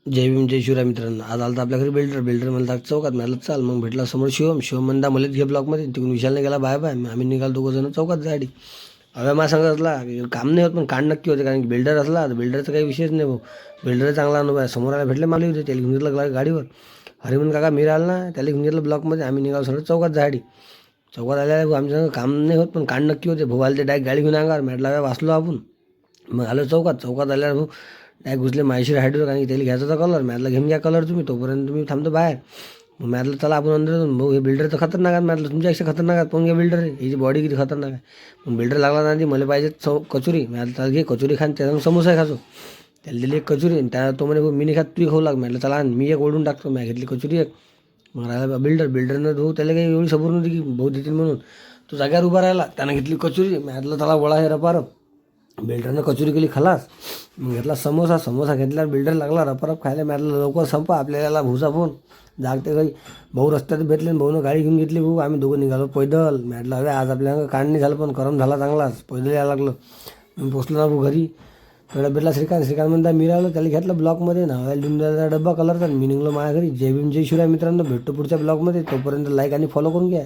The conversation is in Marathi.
जय भीम जय शिवराय मित्रांनो. आज आला तर आपल्या घरी बिल्डर मला दाख चौकात मिळालं चाल. मग भेटला समोर शिवम म्हणता मला घे ब्लॉकमध्ये. तिकडून विशालने गेला बाय बाय. आम्ही निघालो दोघं जण चौकात जाडी. हव्या मला सांगत असला काम नाही होत पण कांड नक्की होते, कारण की बिल्डर असला तर बिल्डरचा काही विषयच नाही भाऊ. बिल्डर चांगला अनुभव आहे. समोर आला भेटले मला होते, त्याला घेऊन घेतलं गाडीवर. हरिमन काका मी राहिला ना, त्याला घेऊन घेतलं ब्लॉकमध्ये. आम्ही निघालो सगळं चौकात जाडी. चौकात आल्याला भाऊ आमच्या काम नाही होत पण कांड नक्की होते. भाऊ आले ते डायरेक्ट गाडी घेऊन अंगावर मॅटला वाचलो आपण. मग आलो चौकात आल्यावर भाऊ डायरेक्ट घुसले माहेश्वर हायडवर, कारण की त्याला घ्यायचा होता कलर. मॅटला घेऊन घ्या कलर तुम्ही, तोपर्यंत तुम्ही थांबतो बाहेर. मग मॅटला चला आपण अंदर जाऊन. भाऊ हे बिल्डर तर खतरनाक आहे. मॅटला तुमच्यापेक्षा खतरनाक आहे. पण घ्या बिल्डर याची बॉडी किती खतरनाक आहे. मग बिल्डर लागला ना ती मला पाहिजे कचोरी. मॅटला घे कचोरी खान, त्याचा समोसा खाचो. त्याला दिली एक कचोरी. त्या तो म्हणे मी नाही खात, तू खाऊ लाग. म्हटलं चला मी एक ओढून टाकतो. मी घेतली कचोरी एक. मग राहिला बिल्डरनं भाऊ त्याला काही एवढी सबर नव्हती की भाऊ देतील म्हणून. तो जाग्यावर उभा राहिला. त्यानं घेतली कचोरी. मॅटला त्याला वळा हे रपारप. बिल्डरनं कचोरी केली खलास. मग घेतला समोसा घेतला. बिल्डर लागला रपारप खायला. मॅटला लवकर संपा आपल्याला भूसा फोन जागते काही. भाऊ रस्त्यात भेटले. भाऊनं गाडी घेऊन घेतली. भाऊ आम्ही दोघं निघालो पैदल. मॅटला हवे आज आपल्याला काढणी झालं पण करम झाला चांगलाच. पैदल यायला लागलं. मी पोचलो ना भाऊ घरी. थोडा भेटला श्रीकांत म्हणता मी राहिलो. त्याला घेतलं ब्लॉकमध्ये नावायला देऊन द्यायचा डब्बा कलरचा. मी निघलो माझ्या घरी. जय भीम जय शिवराय मित्रांनो. भेटतो पुढच्या ब्लॉगमध्ये. तोपर्यंत लाईक आणि फॉलो करून घ्या.